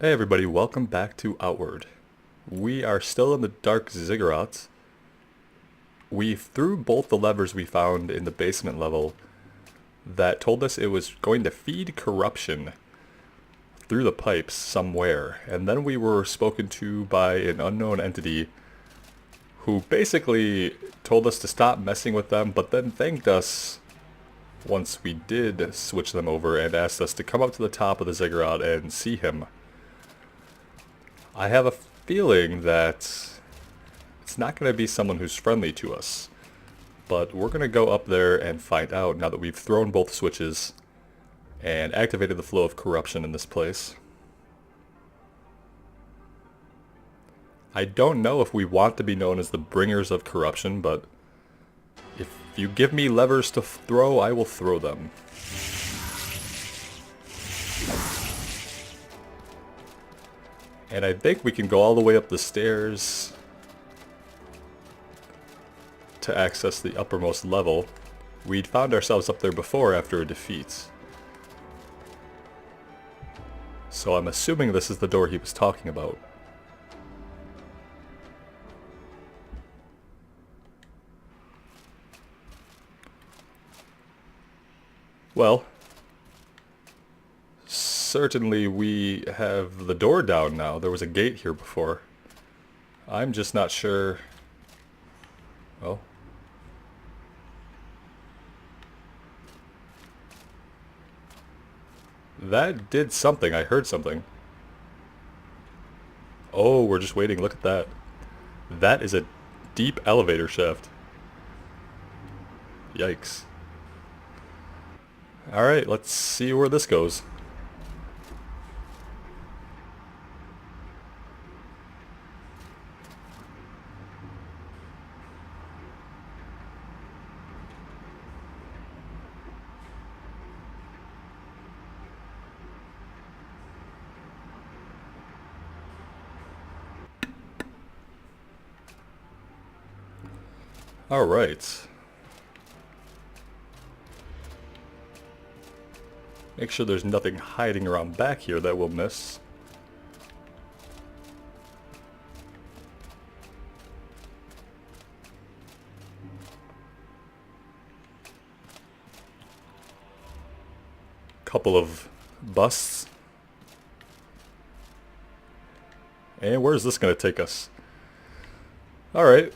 Hey everybody, welcome back to Outward. We are still in the Dark Ziggurat. We threw both the levers we found in the basement level that told us it was going to feed corruption through the pipes somewhere. And then we were spoken to by an unknown entity who basically told us to stop messing with them, but then thanked us once we did switch them over and asked us to come up to the top of the Ziggurat and see him. I have a feeling that it's not going to be someone who's friendly to us, but we're going to go up there and find out now that we've thrown both switches and activated the flow of corruption in this place. I don't know if we want to be known as the bringers of corruption, but if you give me levers to throw, I will throw them. And I think we can go all the way up the stairs to access the uppermost level. We'd found ourselves up there before after a defeat. So I'm assuming this is the door he was talking about. Well, certainly we have the door down now. There was a gate here before. I'm just not sure. Well. That did something. I heard something. Oh, we're just waiting. Look at that. That is a deep elevator shaft. Yikes. Alright, let's see where this goes. Alright. Make sure there's nothing hiding around back here that we'll miss. Couple of busts. And where's this going to take us? Alright.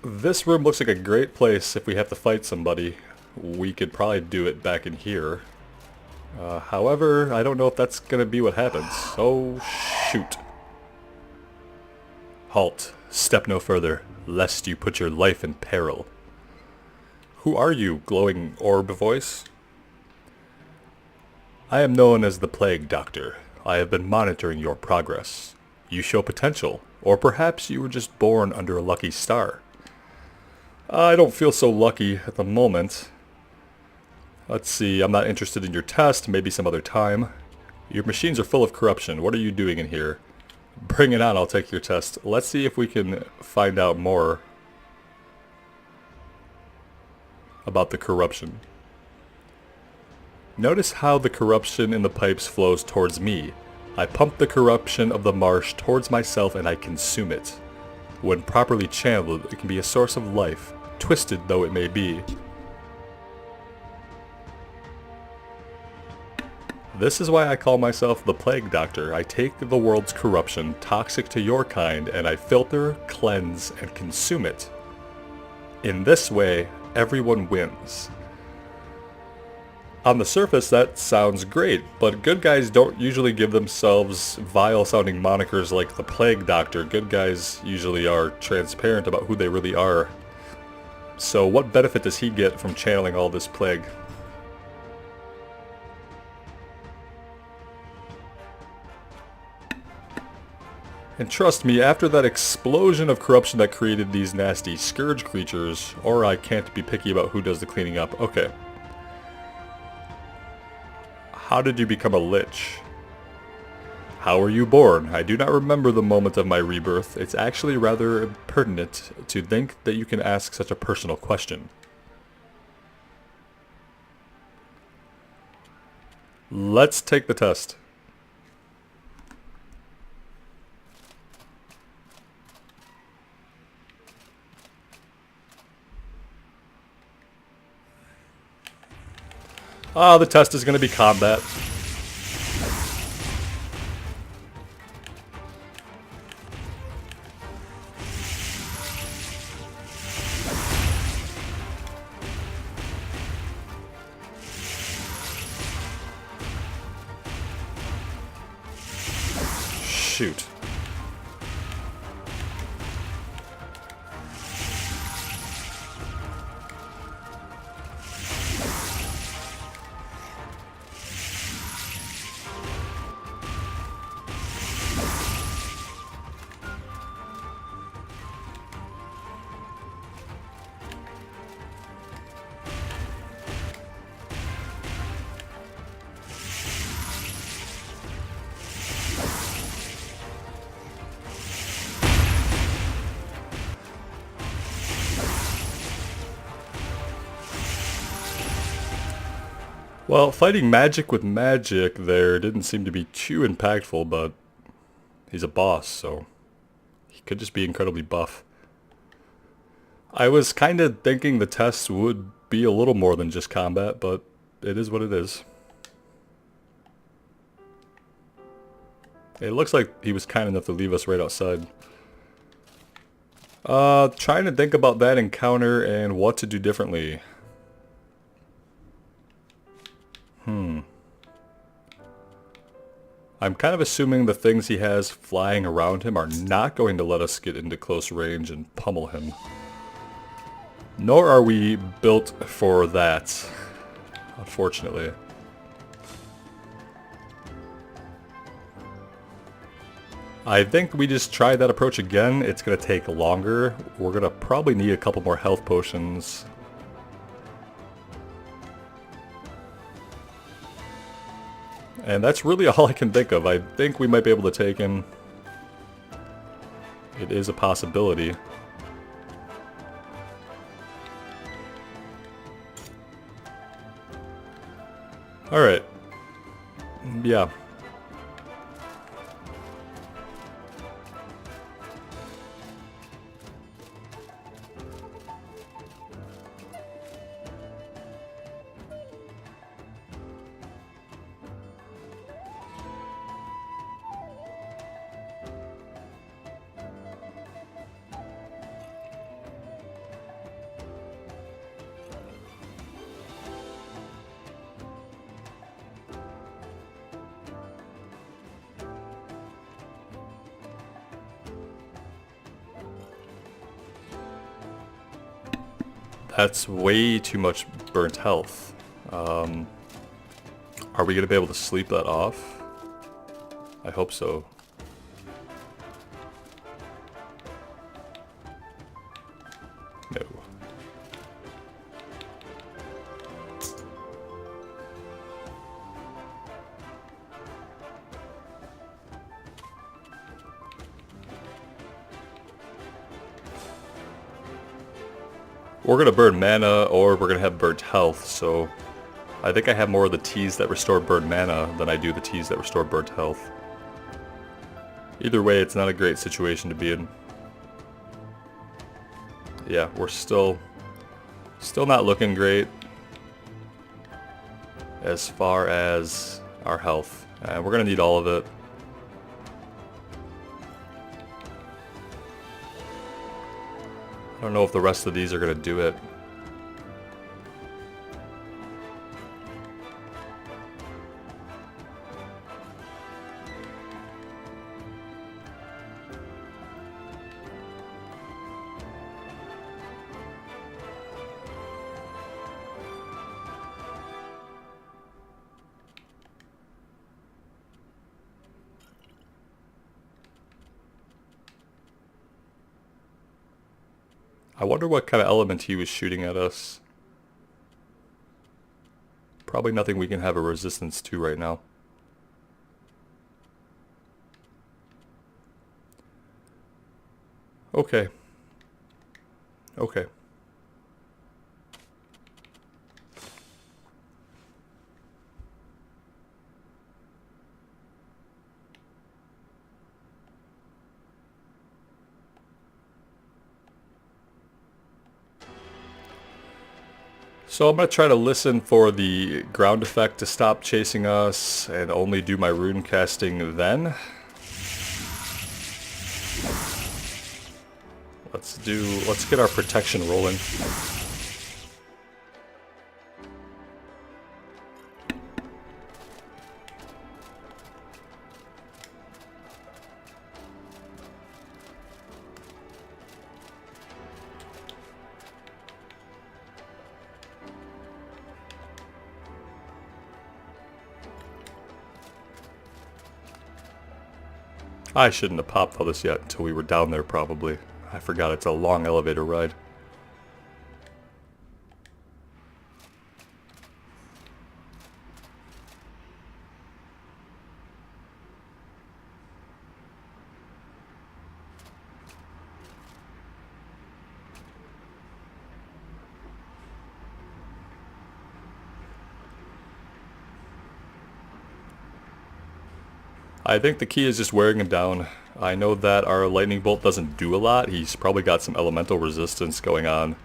This room looks like a great place if we have to fight somebody. We could probably do it back in here. However, I don't know if that's going to be what happens. Oh, shoot. Halt. Step no further, lest you put your life in peril. Who are you, glowing orb voice? I am known as the Plague Doctor. I have been monitoring your progress. You show potential, or perhaps you were just born under a lucky star. I don't feel so lucky at the moment. Let's see, I'm not interested in your test, maybe some other time. Your machines are full of corruption. What are you doing in here? Bring it on, I'll take your test. Let's see if we can find out more about the corruption. Notice how the corruption in the pipes flows towards me. I pump the corruption of the marsh towards myself and I consume it. When properly channeled, it can be a source of life, twisted though it may be. This is why I call myself the Plague Doctor. I take the world's corruption, toxic to your kind, and I filter, cleanse, and consume it. In this way, everyone wins. On the surface, that sounds great, but good guys don't usually give themselves vile-sounding monikers like the Plague Doctor. Good guys usually are transparent about who they really are. So what benefit does he get from channeling all this plague? And trust me, after that explosion of corruption that created these nasty scourge creatures, or I can't be picky about who does the cleaning up. Okay. How did you become a lich? How were you born? I do not remember the moment of my rebirth. It's actually rather impertinent to think that you can ask such a personal question. Let's take the test. Ah, the test is going to be combat. Shoot. Well, fighting magic with magic there didn't seem to be too impactful, but he's a boss, so he could just be incredibly buff. I was kind of thinking the test would be a little more than just combat, but it is what it is. It looks like he was kind enough to leave us right outside. Trying to think about that encounter and what to do differently. I'm kind of assuming the things he has flying around him are not going to let us get into close range and pummel him. Nor are we built for that, unfortunately. I think we just try that approach again. It's going to take longer. We're going to probably need a couple more health potions. And that's really all I can think of. I think we might be able to take him. It is a possibility. Alright. Yeah. That's way too much burnt health. Are we going to be able to sleep that off? I hope so. No. We're going to burn mana, or we're going to have burnt health, so I think I have more of the teas that restore burnt mana than I do the teas that restore burnt health. Either way, it's not a great situation to be in. Yeah, we're still not looking great as far as our health. We're going to need all of it. I don't know if the rest of these are going to do it. I wonder what kind of element he was shooting at us. Probably nothing we can have a resistance to right now. Okay. Okay. So I'm going to try to listen for the ground effect to stop chasing us and only do my rune casting then. Let's get our protection rolling. I shouldn't have popped all this yet until we were down there probably. I forgot it's a long elevator ride. I think the key is just wearing him down. I know that our lightning bolt doesn't do a lot. He's probably got some elemental resistance going on.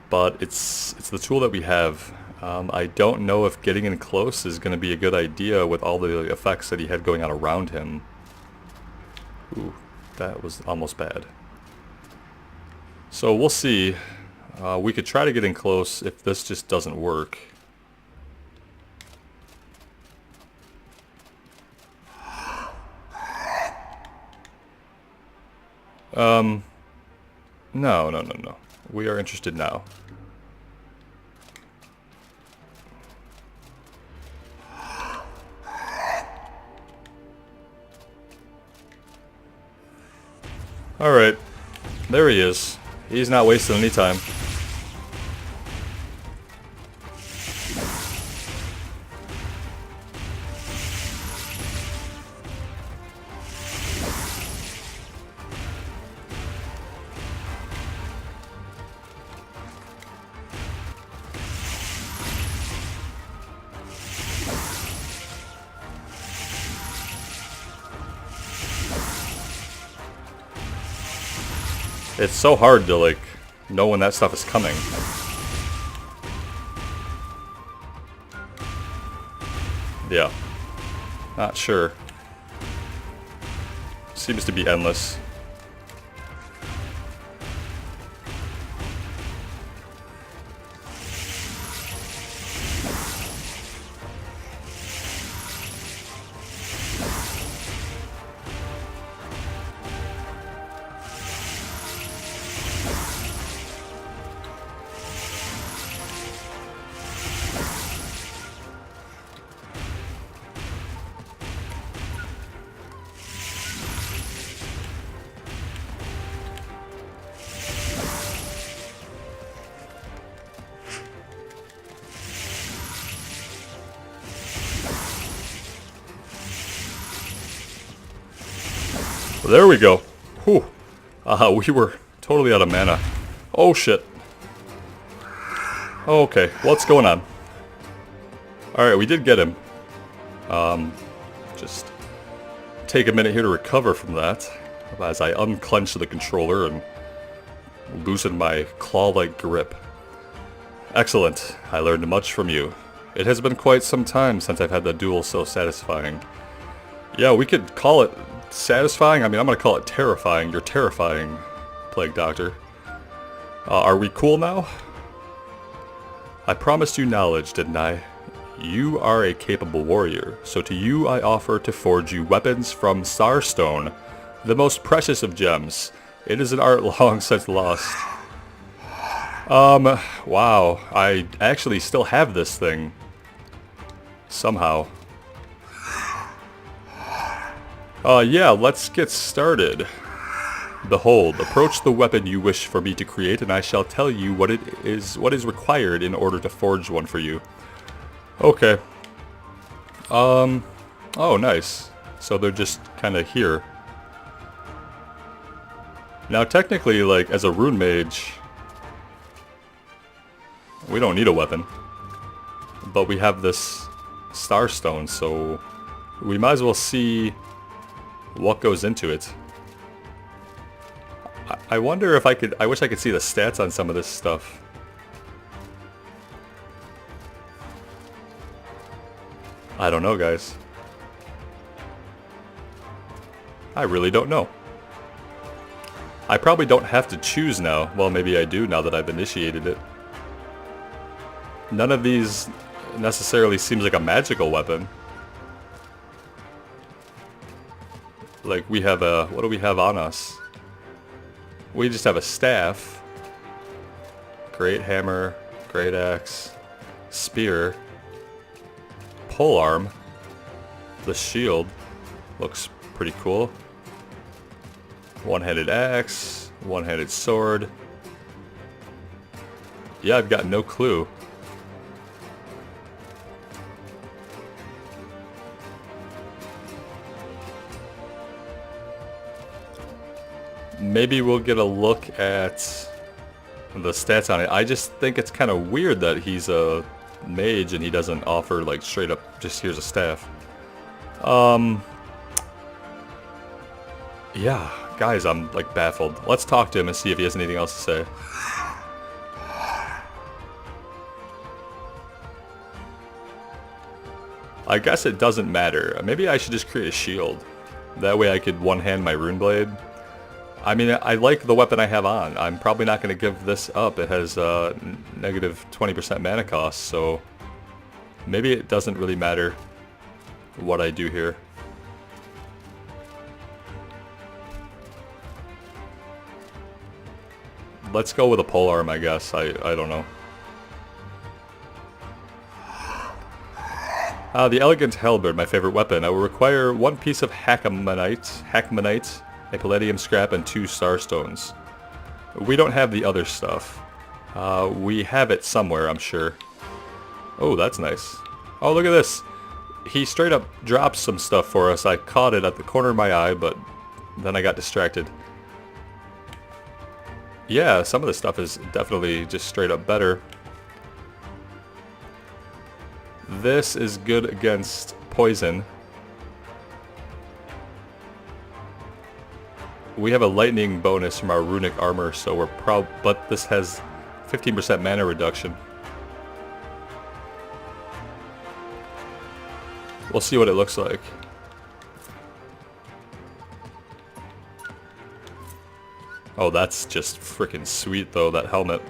But it's the tool that we have. I don't know if getting in close is going to be a good idea with all the effects that he had going on around him. Ooh, that was almost bad. So we'll see. We could try to get in close if this just doesn't work. No. We are interested now. Alright. There he is. He's not wasting any time. It's so hard to, like, know when that stuff is coming. Yeah. Not sure. Seems to be endless. There we go. Whew. We were totally out of mana. Oh shit. Okay, what's going on? Alright, we did get him. Just take a minute here to recover from that as I unclench the controller and loosen my claw-like grip. Excellent. I learned much from you. It has been quite some time since I've had the duel so satisfying. Yeah, we could call it satisfying? I mean, I'm gonna call it terrifying. You're terrifying, Plague Doctor. Are we cool now? I promised you knowledge, didn't I? You are a capable warrior, so to you I offer to forge you weapons from Starstone, the most precious of gems. It is an art long since lost. Wow, I actually still have this thing. Somehow. Yeah, let's get started. Behold, approach the weapon you wish for me to create, and I shall tell you what is required in order to forge one for you. Okay. Oh, nice. So they're just kind of here. Now, technically, like, as a rune mage, we don't need a weapon. But we have this Starstone, so we might as well see what goes into it. I wonder if I wish I could see the stats on some of this stuff. I don't know, guys. I really don't know. I probably don't have to choose now. Well, maybe I do now that I've initiated it. None of these necessarily seems like a magical weapon. Like, we have a... What do we have on us? We just have a staff. Great hammer. Great axe. Spear. Polearm. The shield. Looks pretty cool. One-handed axe. One-handed sword. Yeah, I've got no clue. Maybe we'll get a look at the stats on it. I just think it's kind of weird that he's a mage and he doesn't offer like straight up just here's a staff. Yeah, guys, I'm like baffled. Let's talk to him and see if he has anything else to say. I guess it doesn't matter. Maybe I should just create a shield. That way I could one-hand my rune blade. I mean, I like the weapon I have on. I'm probably not going to give this up. It has negative 20% mana cost, so maybe it doesn't really matter what I do here. Let's go with a polearm, I guess. I don't know. The Elegant Halberd, my favorite weapon. I will require 1 piece of Hackmanite, a palladium scrap, and 2 starstones. We don't have the other stuff. We have it somewhere, I'm sure. Oh, that's nice. Oh, look at this. He straight up dropped some stuff for us. I caught it at the corner of my eye, but then I got distracted. Yeah, some of the stuff is definitely just straight up better. This is good against poison. We have a lightning bonus from our runic armor, so we're but this has 15% mana reduction. We'll see what it looks like. Oh, that's just freaking sweet though, that helmet.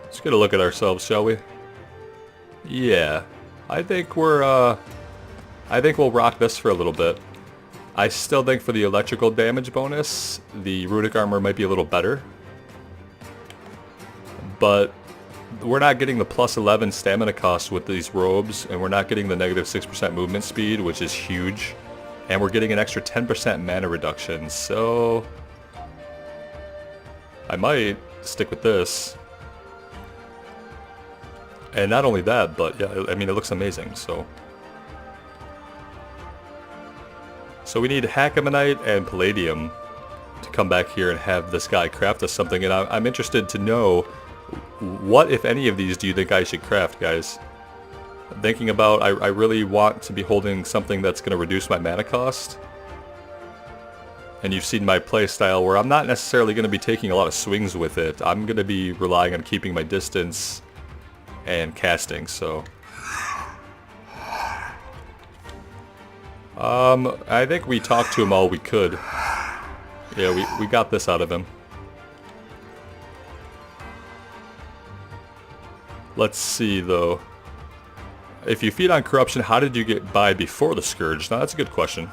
Let's get a look at ourselves, shall we? Yeah. I think we'll rock this for a little bit. I still think for the electrical damage bonus, the runic armor might be a little better. But we're not getting the plus 11 stamina cost with these robes, and we're not getting the negative 6% movement speed, which is huge. And we're getting an extra 10% mana reduction, so I might stick with this. And not only that, but yeah, I mean, it looks amazing, so. So we need Hackamanite and Palladium to come back here and have this guy craft us something, and I'm interested to know what, if any of these, do you think I should craft, guys? Thinking about, I really want to be holding something that's going to reduce my mana cost. And you've seen my playstyle where I'm not necessarily going to be taking a lot of swings with it. I'm going to be relying on keeping my distance and casting, so. I think we talked to him all we could. Yeah, we got this out of him. Let's see, though. If you feed on corruption, how did you get by before the Scourge? Now, that's a good question.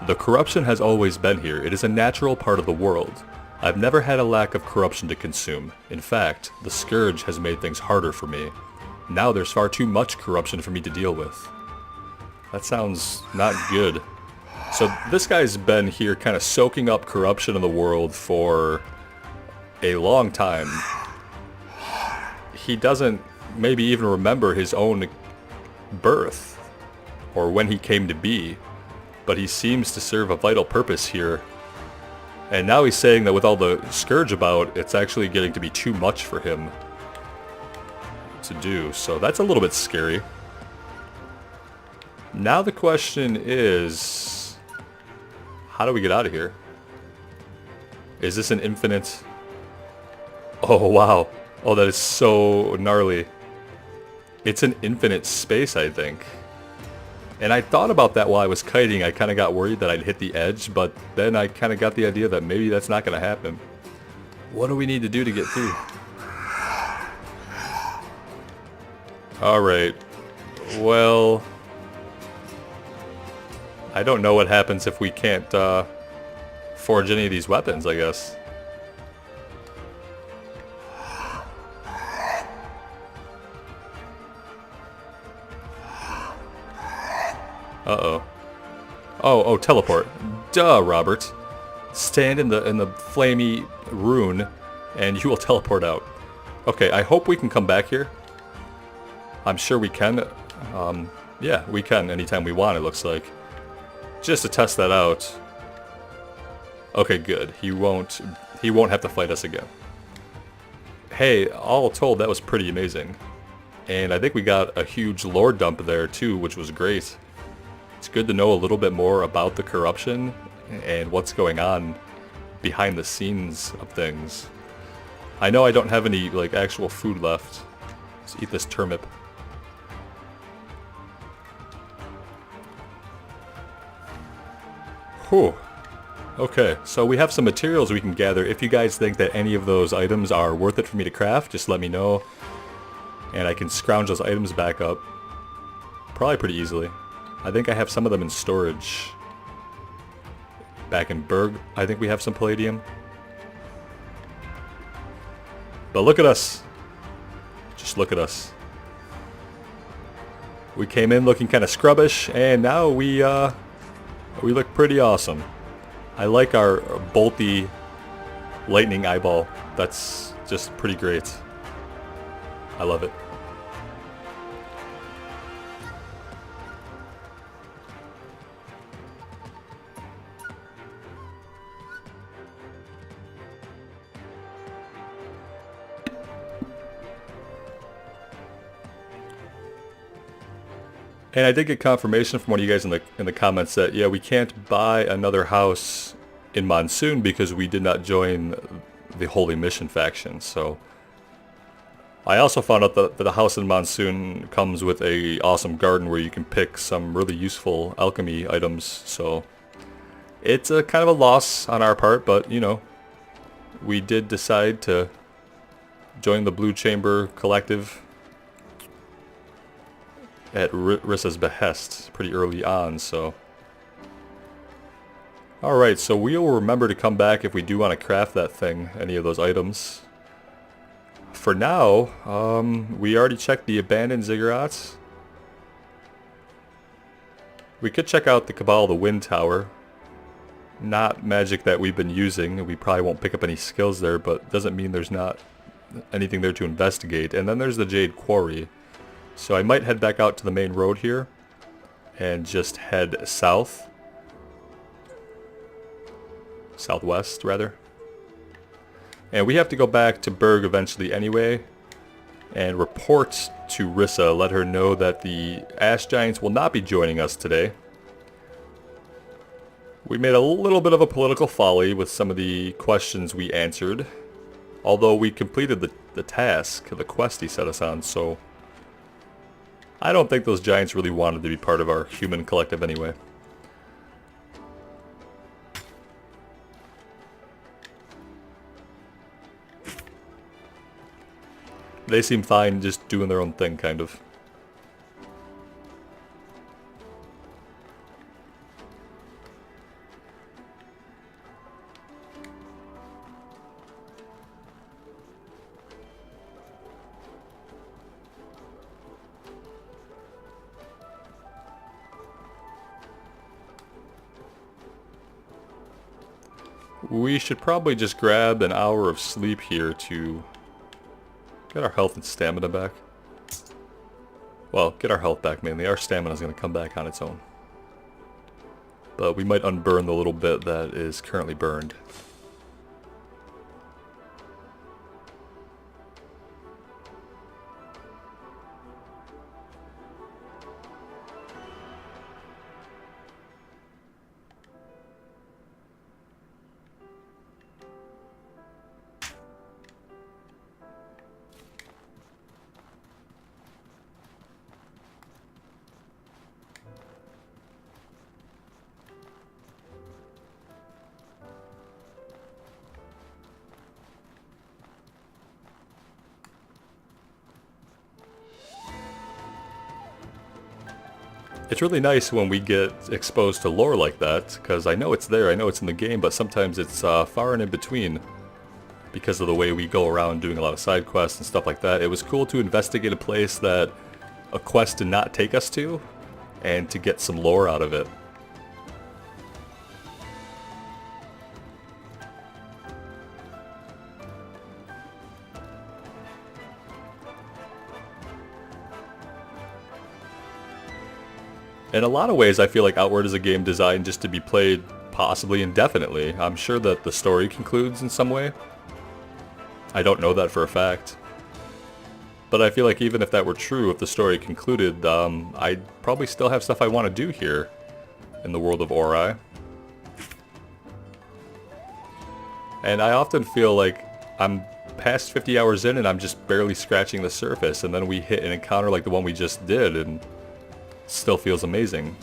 The corruption has always been here. It is a natural part of the world. I've never had a lack of corruption to consume. In fact, the Scourge has made things harder for me. Now there's far too much corruption for me to deal with. That sounds not good. So this guy's been here kind of soaking up corruption in the world for a long time. He doesn't maybe even remember his own birth or when he came to be, but he seems to serve a vital purpose here. And now he's saying that with all the Scourge about, it's actually getting to be too much for him to do, so that's a little bit scary. Now the question is, how do we get out of here? Is this an infinite? Oh wow. Oh, that is so gnarly. It's an infinite space, I think. And I thought about that while I was kiting. I kind of got worried that I'd hit the edge, but then I kind of got the idea that maybe that's not going to happen. What do we need to do to get through? Alright. Well, I don't know what happens if we can't forge any of these weapons, I guess. Uh-oh. Oh, teleport. Duh, Robert. Stand in the flamey rune, and you will teleport out. Okay, I hope we can come back here. I'm sure we can. Yeah, we can anytime we want, it looks like. Just to test that out. Okay, good. He won't have to fight us again. Hey, all told, that was pretty amazing. And I think we got a huge lore dump there too, which was great. It's good to know a little bit more about the corruption and what's going on behind the scenes of things. I know I don't have any like actual food left. Let's eat this turnip. Whew. Okay, so we have some materials we can gather. If you guys think that any of those items are worth it for me to craft, just let me know. And I can scrounge those items back up. Probably pretty easily. I think I have some of them in storage. Back in Berg, I think we have some palladium. But look at us. Just look at us. We came in looking kind of scrubbish, and now we look pretty awesome. I like our bolty lightning eyeball. That's just pretty great. I love it. And I did get confirmation from one of you guys in the comments that yeah, we can't buy another house in Monsoon because we did not join the Holy Mission faction. So I also found out that the house in Monsoon comes with a awesome garden where you can pick some really useful alchemy items. So it's a kind of a loss on our part, but you know, we did decide to join the Blue Chamber Collective at Rissa's behest pretty early on, so. Alright, so we'll remember to come back if we do want to craft that thing, any of those items. For now, we already checked the abandoned ziggurats. We could check out the Cabal of the Wind Tower. Not magic that we've been using, we probably won't pick up any skills there, but doesn't mean there's not anything there to investigate. And then there's the Jade Quarry. So I might head back out to the main road here and just head south. Southwest, rather. And we have to go back to Berg eventually anyway and report to Rissa, let her know that the Ash Giants will not be joining us today. We made a little bit of a political folly with some of the questions we answered, although we completed the task, the quest he set us on, so I don't think those giants really wanted to be part of our human collective anyway. They seem fine just doing their own thing, kind of. We should probably just grab an hour of sleep here to get our health and stamina back. Well, get our health back mainly. Our stamina is going to come back on its own. But we might unburn the little bit that is currently burned. It's really nice when we get exposed to lore like that, because I know it's there, I know it's in the game, but sometimes it's far and in between because of the way we go around doing a lot of side quests and stuff like that. It was cool to investigate a place that a quest did not take us to, and to get some lore out of it. In a lot of ways, I feel like Outward is a game designed just to be played possibly indefinitely. I'm sure that the story concludes in some way. I don't know that for a fact. But I feel like even if that were true, if the story concluded, I'd probably still have stuff I want to do here in the world of Ori. And I often feel like I'm past 50 hours in and I'm just barely scratching the surface, and then we hit an encounter like the one we just did, and still feels amazing.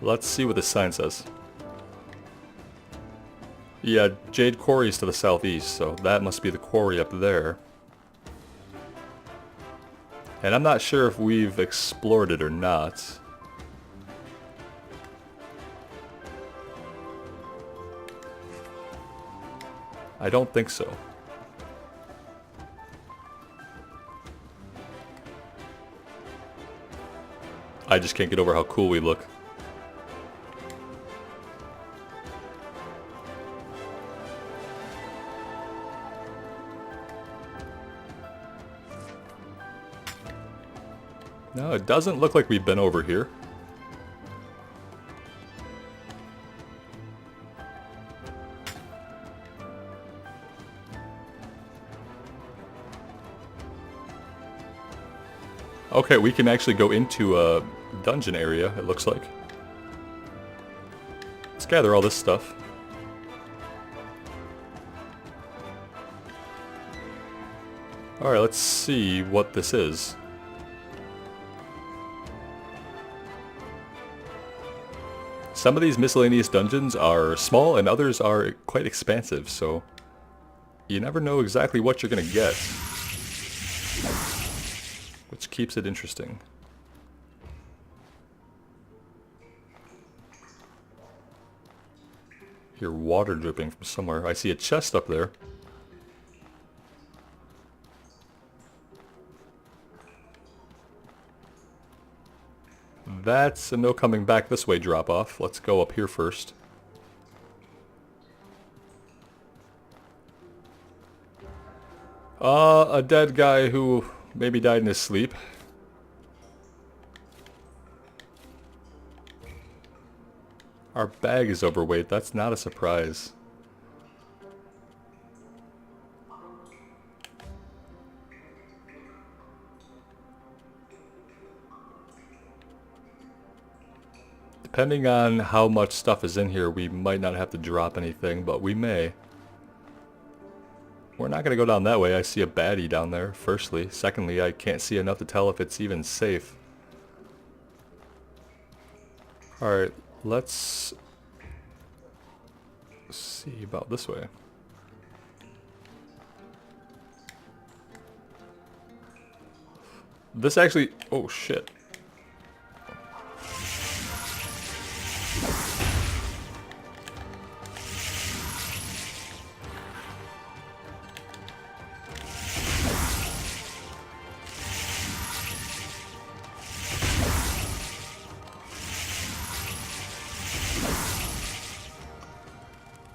Let's see what this sign says. Yeah, Jade Quarry is to the southeast, so that must be the quarry up there. And I'm not sure if we've explored it or not. I don't think so. I just can't get over how cool we look. No, it doesn't look like we've been over here. Okay, we can actually go into a dungeon area, it looks like. Let's gather all this stuff. Alright, let's see what this is. Some of these miscellaneous dungeons are small and others are quite expansive, so you never know exactly what you're gonna get, which keeps it interesting. Hear water dripping from somewhere. I see a chest up there. That's a no coming back this way drop off. Let's go up here first. A dead guy who maybe died in his sleep. Our bag is overweight. That's not a surprise. Depending on how much stuff is in here, we might not have to drop anything, but we may. We're not going to go down that way. I see a baddie down there, firstly. Secondly, I can't see enough to tell if it's even safe. Alright, let's see about this way. This actually... oh shit.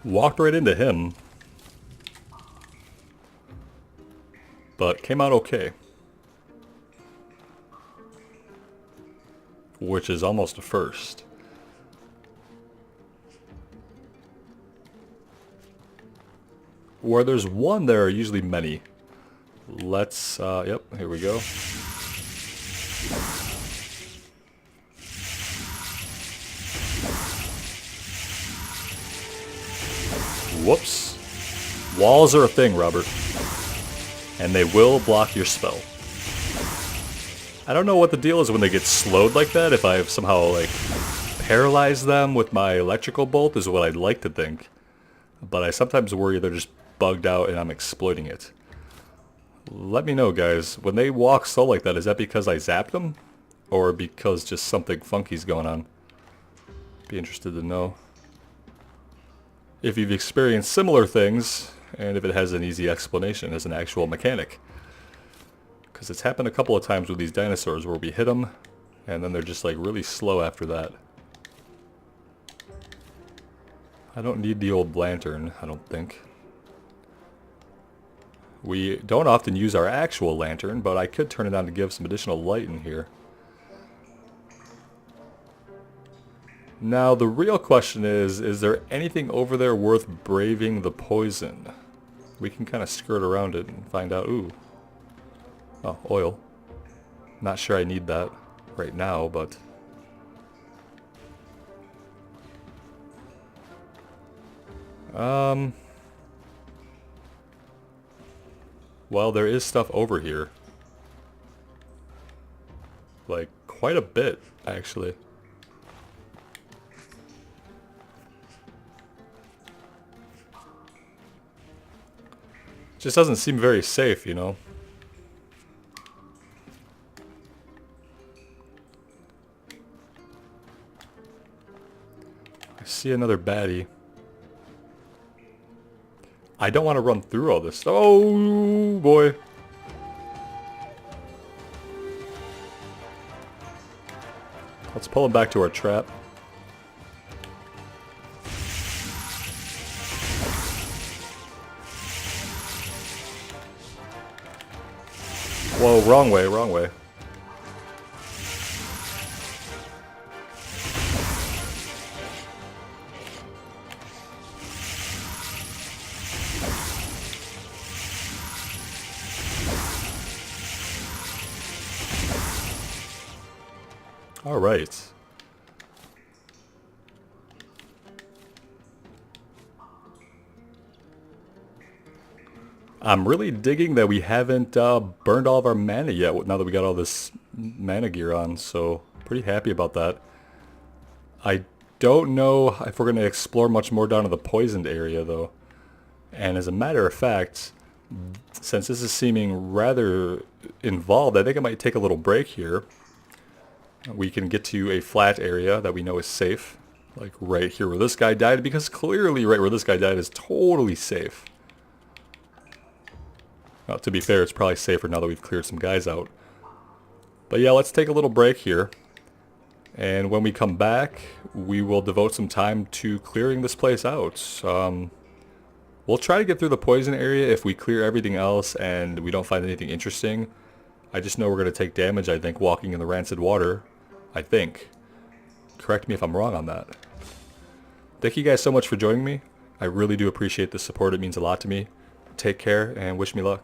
Walked right into him, but came out okay, which is almost a first. Where there's one, there are usually many. Let's, yep, here we go. Whoops. Walls are a thing, Robert. And they will block your spell. I don't know what the deal is when they get slowed like that, if I've somehow, like, paralyze them with my electrical bolt is what I'd like to think. But I sometimes worry they're just bugged out and I'm exploiting it. Let me know, guys. When they walk slow like that, is that because I zapped them? Or because just something funky's going on? Be interested to know. If you've experienced similar things, and if it has an easy explanation as an actual mechanic. Because it's happened a couple of times with these dinosaurs where we hit them, and then they're just like really slow after that. I don't need the old lantern, I don't think. We don't often use our actual lantern, but I could turn it on to give some additional light in here. Now the real question is there anything over there worth braving the poison? We can kind of skirt around it and find out. Ooh. Oh, oil. Not sure I need that right now, but... Well, there is stuff over here. Like, quite a bit, actually. Just doesn't seem very safe, you know? I see another baddie. I don't want to run through all this. Oh, boy. Let's pull him back to our trap. Whoa, wrong way, wrong way. All right. I'm really digging that we haven't burned all of our mana yet now that we got all this mana gear on, so pretty happy about that. I don't know if we're going to explore much more down to the poisoned area though. And as a matter of fact, since this is seeming rather involved, I think I might take a little break here. We can get to a flat area that we know is safe, like right here where this guy died, because clearly right where this guy died is totally safe. Well, to be fair, it's probably safer now that we've cleared some guys out. But yeah, let's take a little break here. And when we come back, we will devote some time to clearing this place out. We'll try to get through the poison area if we clear everything else and we don't find anything interesting. I just know we're going to take damage, I think, walking in the rancid water. I think. Correct me if I'm wrong on that. Thank you guys so much for joining me. I really do appreciate the support. It means a lot to me. Take care and wish me luck.